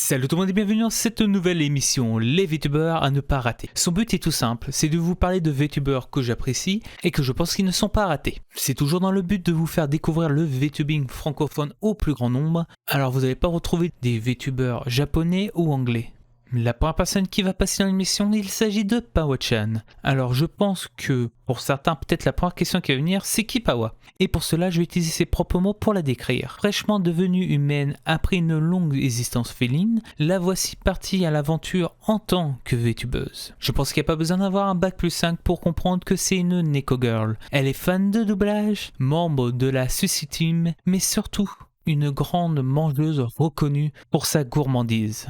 Salut tout le monde et bienvenue dans cette nouvelle émission, les VTubers à ne pas rater. Son but est tout simple, c'est de vous parler de VTubers que j'apprécie et que je pense qu'ils ne sont pas ratés. C'est toujours dans le but de vous faire découvrir le VTubing francophone au plus grand nombre, alors vous n'allez pas retrouver des VTubers japonais ou anglais. La première personne qui va passer dans l'émission, il s'agit de Pawa-chan. Alors je pense que pour certains, peut-être la première question qui va venir, c'est qui Pawa? Et pour cela, je vais utiliser ses propres mots pour la décrire. Fraîchement devenue humaine après une longue existence féline, la voici partie à l'aventure en tant que VTubeuse. Je pense qu'il n'y a pas besoin d'avoir un bac+5 pour comprendre que c'est une Neko Girl. Elle est fan de doublage, membre de la Sushi Team, mais surtout une grande mangeuse reconnue pour sa gourmandise.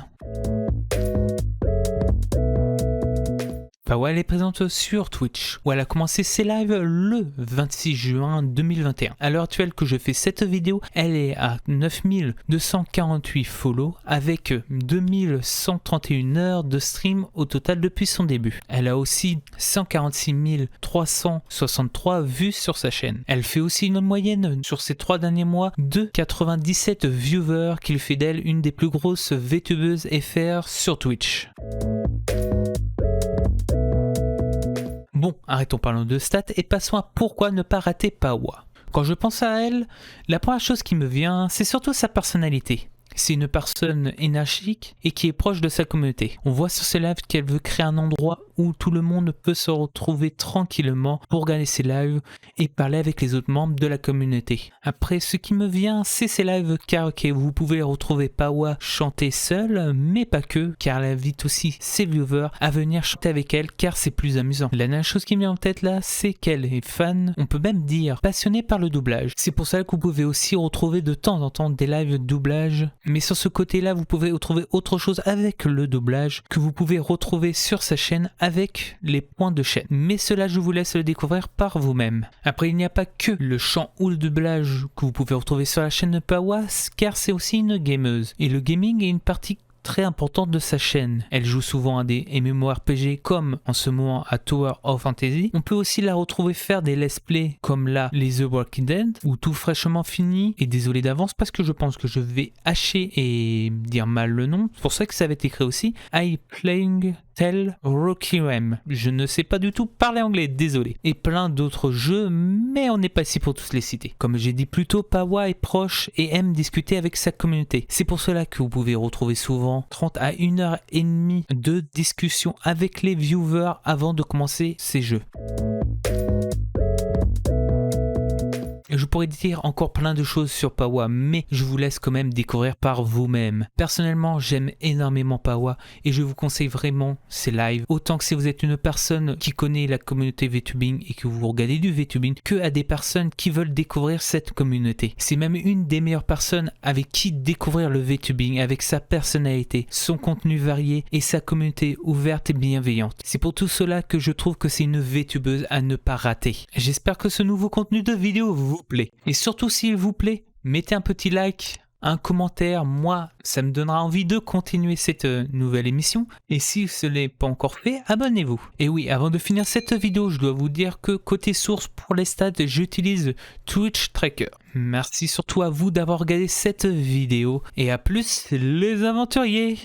Pawa, elle est présente sur Twitch, où elle a commencé ses lives le 26 juin 2021. À l'heure actuelle que je fais cette vidéo, elle est à 9248 follow, avec 2131 heures de stream au total depuis son début. Elle a aussi 146 363 vues sur sa chaîne. Elle fait aussi une moyenne sur ces 3 derniers mois de 97 viewers, qui lui fait d'elle une des plus grosses VTubeuses FR sur Twitch. Bon, arrêtons parlant de stats et passons à pourquoi ne pas rater Pawa. Quand je pense à elle, la première chose qui me vient, c'est surtout sa personnalité. C'est une personne énergique et qui est proche de sa communauté. On voit sur ses lives qu'elle veut créer un endroit où tout le monde peut se retrouver tranquillement pour regarder ses lives et parler avec les autres membres de la communauté. Après, ce qui me vient, c'est ses lives karaoké. Vous pouvez retrouver Pawa chanter seule, mais pas que, car elle invite aussi ses viewers à venir chanter avec elle, car c'est plus amusant. La dernière chose qui me vient en tête là, c'est qu'elle est fan, on peut même dire passionnée par le doublage. C'est pour ça que vous pouvez aussi retrouver de temps en temps des lives de doublage. Mais sur ce côté-là, vous pouvez retrouver autre chose avec le doublage que vous pouvez retrouver sur sa chaîne avec les points de chaîne. Mais cela, je vous laisse le découvrir par vous-même. Après, il n'y a pas que le chant ou le doublage que vous pouvez retrouver sur la chaîne de Pawa, car c'est aussi une gameuse. Et le gaming est une partie très importante de sa chaîne. Elle joue souvent à des MMORPG comme en ce moment à Tower of Fantasy. On peut aussi la retrouver faire des let's play comme là les The Walking Dead ou tout fraîchement fini. Et désolé d'avance parce que je pense que je vais hacher et dire mal le nom. C'est pour ça que ça va être écrit aussi. I Playing Tell Requiem. Je ne sais pas du tout parler anglais, désolé. Et plein d'autres jeux, mais on n'est pas ici pour tous les citer. Comme j'ai dit plus tôt, Pawa est proche et aime discuter avec sa communauté. C'est pour cela que vous pouvez retrouver souvent 30 à 1h30 de discussion avec les viewers avant de commencer ces jeux. Je pourrais dire encore plein de choses sur Pawa, mais je vous laisse quand même découvrir par vous-même. Personnellement, j'aime énormément Pawa et je vous conseille vraiment ses lives. Autant que si vous êtes une personne qui connaît la communauté VTubing et que vous regardez du VTubing, que à des personnes qui veulent découvrir cette communauté. C'est même une des meilleures personnes avec qui découvrir le VTubing, avec sa personnalité, son contenu varié et sa communauté ouverte et bienveillante. C'est pour tout cela que je trouve que c'est une VTubeuse à ne pas rater. J'espère que ce nouveau contenu de vidéo vous plaît. Et surtout s'il vous plaît, mettez un petit like, un commentaire, moi ça me donnera envie de continuer cette nouvelle émission. Et si ce n'est pas encore fait, abonnez-vous. Et oui, avant de finir cette vidéo, je dois vous dire que côté source pour les stats, j'utilise Twitch Tracker. Merci surtout à vous d'avoir regardé cette vidéo et à plus les aventuriers.